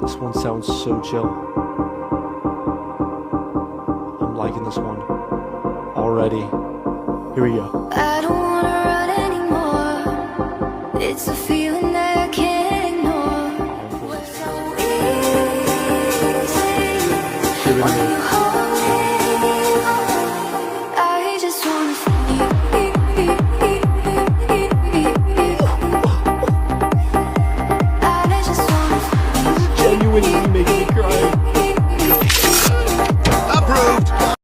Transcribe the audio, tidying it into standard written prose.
This one sounds so chill. I'm liking this one already. Here we go. I don't wanna run anymore. It's a feeling that I can't ignore. We're so easy. Give it a minute.